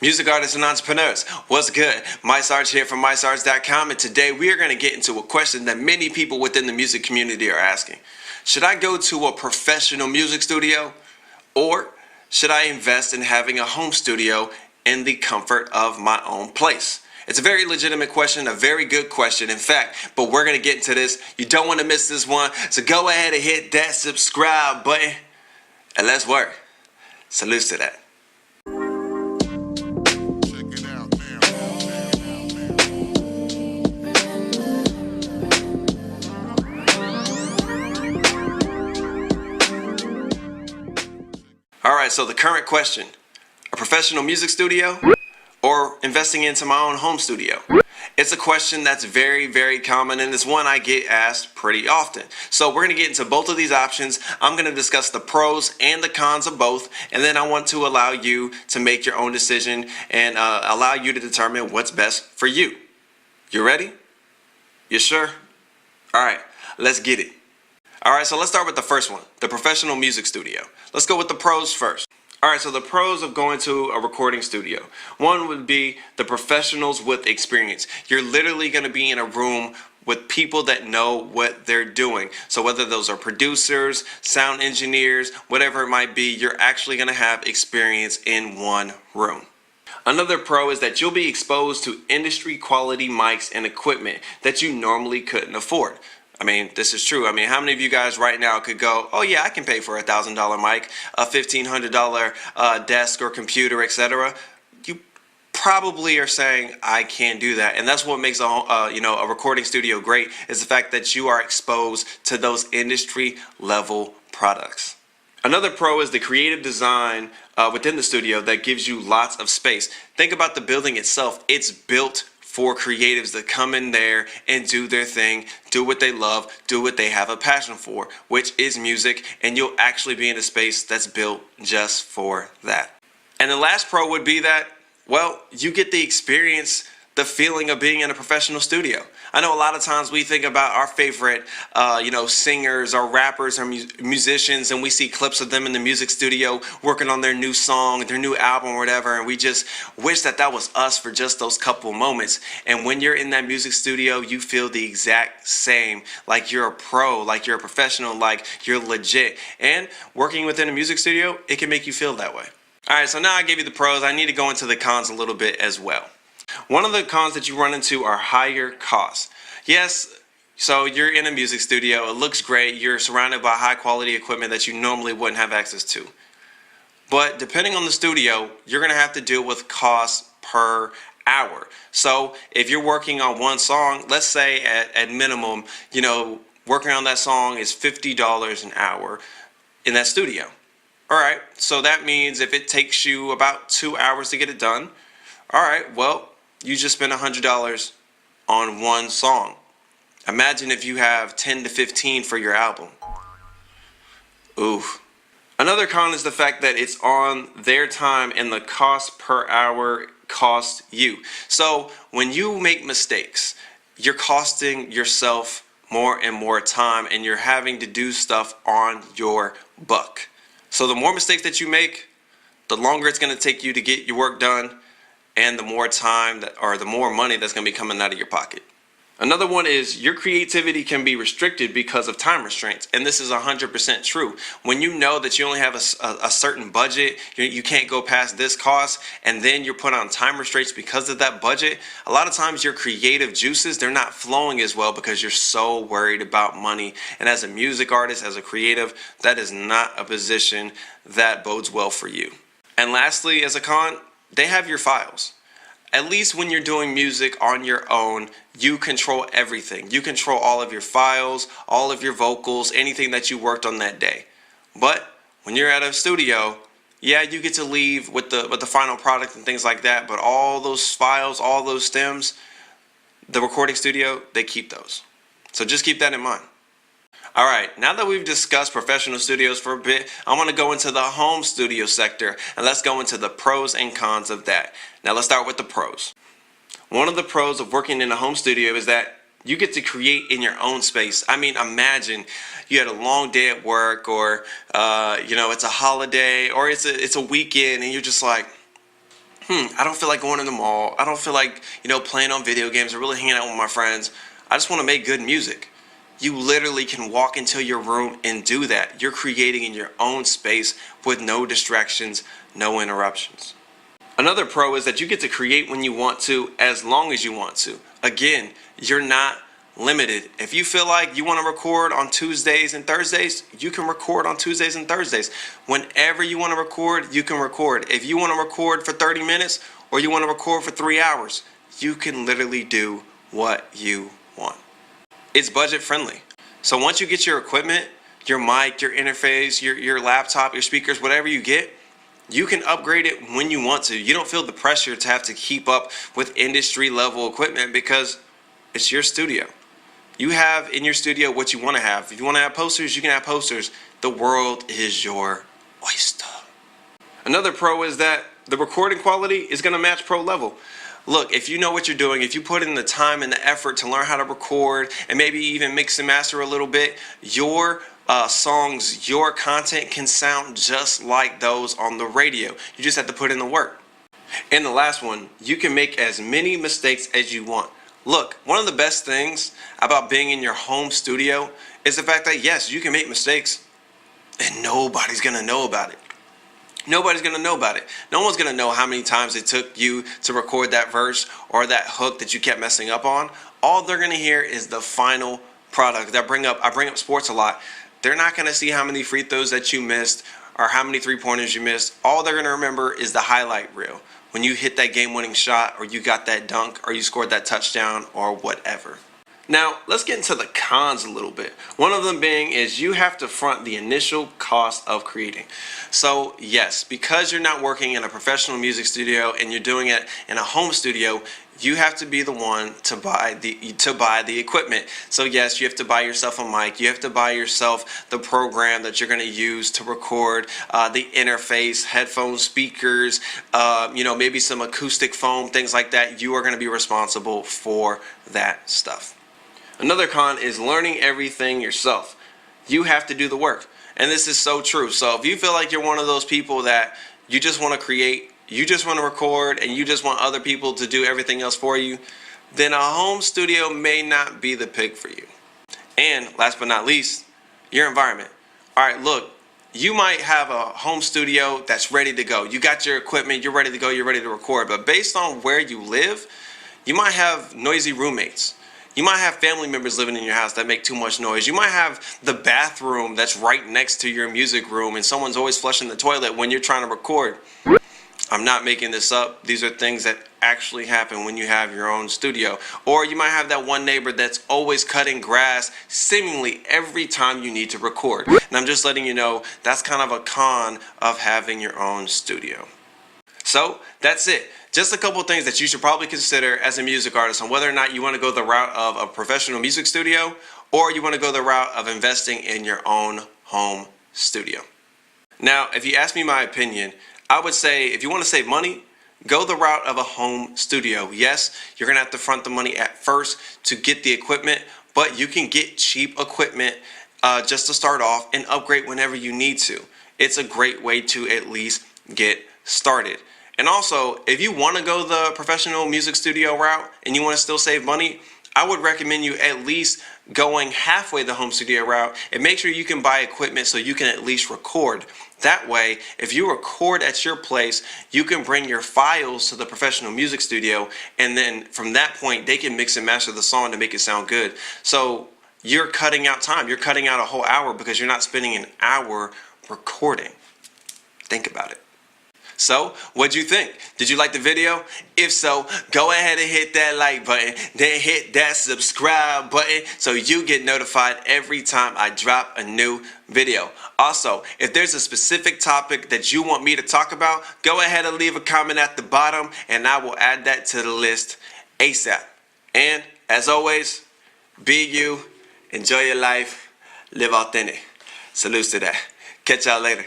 Music artists and entrepreneurs, what's good? Sarge here from mysarge.com, and today we are going to get into a question that many people within the music community are asking. Should I go to a professional music studio, or should I invest in having a home studio in the comfort of my own place? It's a very legitimate question, a very good question, in fact, but we're going to get into this. You don't want to miss this one, so go ahead and hit that subscribe button, and let's work. Salutes to that. Alright, so the current question, a professional music studio or investing into my own home studio? It's a question that's very, very common, and it's one I get asked pretty often. So we're going to get into both of these options. I'm going to discuss the pros and the cons of both, and then I want to allow you to make your own decision and allow you to determine what's best for you. You ready? You sure? Alright, let's get it. Alright, so let's start with the first one, the professional music studio. Let's go with the pros first. Alright, so the pros of going to a recording studio. One would be the professionals with experience. You're literally going to be in a room with people that know what they're doing. So whether those are producers, sound engineers, whatever it might be, you're actually going to have experience in one room. Another pro is that you'll be exposed to industry quality mics and equipment that you normally couldn't afford. I mean, this is true. I mean, how many of you guys right now could go, oh yeah, I can pay for a $1,000 mic, a $1,500 desk or computer, etc. You probably are saying, I can't do that. And that's what makes a recording studio great, is the fact that you are exposed to those industry level products. Another pro is the creative design within the studio that gives you lots of space. Think about the building itself. It's built for creatives to come in there and do their thing, do what they love, do what they have a passion for, which is music, and you'll actually be in a space that's built just for that. And the last pro would be that, well, you get the experience, the feeling of being in a professional studio. I know a lot of times we think about our favorite, singers or rappers or musicians, and we see clips of them in the music studio working on their new song, their new album or whatever, and we just wish that that was us for just those couple moments. And when you're in that music studio, you feel the exact same, like you're a pro, like you're a professional, like you're legit. And working within a music studio, it can make you feel that way. All right, so now I gave you the pros. I need to go into the cons a little bit as well. One of the cons that you run into are higher costs. Yes, so you're in a music studio, it looks great, you're surrounded by high quality equipment that you normally wouldn't have access to. But depending on the studio, you're going to have to deal with costs per hour. So if you're working on one song, let's say at minimum, working on that song is $50 an hour in that studio. Alright, so that means if it takes you about 2 hours to get it done, alright, well, you just spent $100 on one song. Imagine if you have 10 to 15 for your album. Oof. Another con is the fact that it's on their time and the cost per hour costs you. So when you make mistakes, you're costing yourself more and more time, and you're having to do stuff on your buck. So the more mistakes that you make, the longer it's going to take you to get your work done, and the more time the more money that's going to be coming out of your pocket. Another one is your creativity can be restricted because of time restraints, and this is 100% true. When you know that you only have a certain budget, you can't go past this cost, and then you're put on time restraints because of that budget, a lot of times your creative juices, they're not flowing as well because you're so worried about money. And as a music artist, as a creative, that is not a position that bodes well for you. And lastly, as a con, they have your files. At least when you're doing music on your own, you control everything. You control all of your files, all of your vocals, anything that you worked on that day. But when you're at a studio, yeah, you get to leave with the final product and things like that, but all those files, all those stems, the recording studio, they keep those. So just keep that in mind. Alright, now that we've discussed professional studios for a bit, I want to go into the home studio sector, and let's go into the pros and cons of that. Now let's start with the pros. One of the pros of working in a home studio is that you get to create in your own space. I mean, imagine you had a long day at work, or it's a holiday, or it's a weekend, and you're just like, I don't feel like going to the mall. I don't feel like, playing on video games or really hanging out with my friends. I just want to make good music. You literally can walk into your room and do that. You're creating in your own space with no distractions, no interruptions. Another pro is that you get to create when you want to, as long as you want to. Again, you're not limited. If you feel like you want to record on Tuesdays and Thursdays, you can record on Tuesdays and Thursdays. Whenever you want to record, you can record. If you want to record for 30 minutes or you want to record for 3 hours, you can literally do what you want. It's budget friendly. So once you get your equipment, your mic, your interface, your laptop, your speakers, whatever you get, you can upgrade it when you want to. You don't feel the pressure to have to keep up with industry level equipment because it's your studio. You have in your studio what you want to have. If you want to have posters, you can have posters. The world is your oyster. Another pro is that the recording quality is going to match pro level. Look, if you know what you're doing, if you put in the time and the effort to learn how to record and maybe even mix and master a little bit, your songs, your content can sound just like those on the radio. You just have to put in the work. And the last one, you can make as many mistakes as you want. Look, one of the best things about being in your home studio is the fact that yes, you can make mistakes and nobody's going to know about it. Nobody's going to know about it. No one's going to know how many times it took you to record that verse or that hook that you kept messing up on. All they're going to hear is the final product. I bring up sports a lot. They're not going to see how many free throws that you missed or how many three-pointers you missed. All they're going to remember is the highlight reel. When you hit that game-winning shot or you got that dunk or you scored that touchdown or whatever. Now, let's get into the cons a little bit. One of them being is you have to front the initial cost of creating. So yes, because you're not working in a professional music studio and you're doing it in a home studio, you have to be the one to buy the equipment. So yes, you have to buy yourself a mic. You have to buy yourself the program that you're going to use to record, the interface, headphones, speakers, maybe some acoustic foam, things like that. You are going to be responsible for that stuff. Another con is learning everything yourself. You have to do the work. And this is so true. So if you feel like you're one of those people that you just want to create, you just want to record, and you just want other people to do everything else for you, then a home studio may not be the pick for you. And last but not least, your environment. All right, look, you might have a home studio that's ready to go. You got your equipment, you're ready to go, you're ready to record. But based on where you live, you might have noisy roommates. You might have family members living in your house that make too much noise. You might have the bathroom that's right next to your music room and someone's always flushing the toilet when you're trying to record. I'm not making this up. These are things that actually happen when you have your own studio. Or you might have that one neighbor that's always cutting grass seemingly every time you need to record. And I'm just letting you know that's kind of a con of having your own studio. So that's it. Just a couple of things that you should probably consider as a music artist on whether or not you want to go the route of a professional music studio or you want to go the route of investing in your own home studio. Now, if you ask me my opinion, I would say if you want to save money, go the route of a home studio. Yes, you're going to have to front the money at first to get the equipment, but you can get cheap equipment just to start off and upgrade whenever you need to. It's a great way to at least get started. And also, if you want to go the professional music studio route and you want to still save money, I would recommend you at least going halfway the home studio route and make sure you can buy equipment so you can at least record. That way, if you record at your place, you can bring your files to the professional music studio, and then from that point, they can mix and master the song to make it sound good. So you're cutting out time. You're cutting out a whole hour because you're not spending an hour recording. Think about it. So, what'd you think? Did you like the video? If so, go ahead and hit that like button, then hit that subscribe button so you get notified every time I drop a new video. Also, if there's a specific topic that you want me to talk about, go ahead and leave a comment at the bottom and I will add that to the list ASAP. And, as always, be you, enjoy your life, live authentic. Salutes to that. Catch y'all later.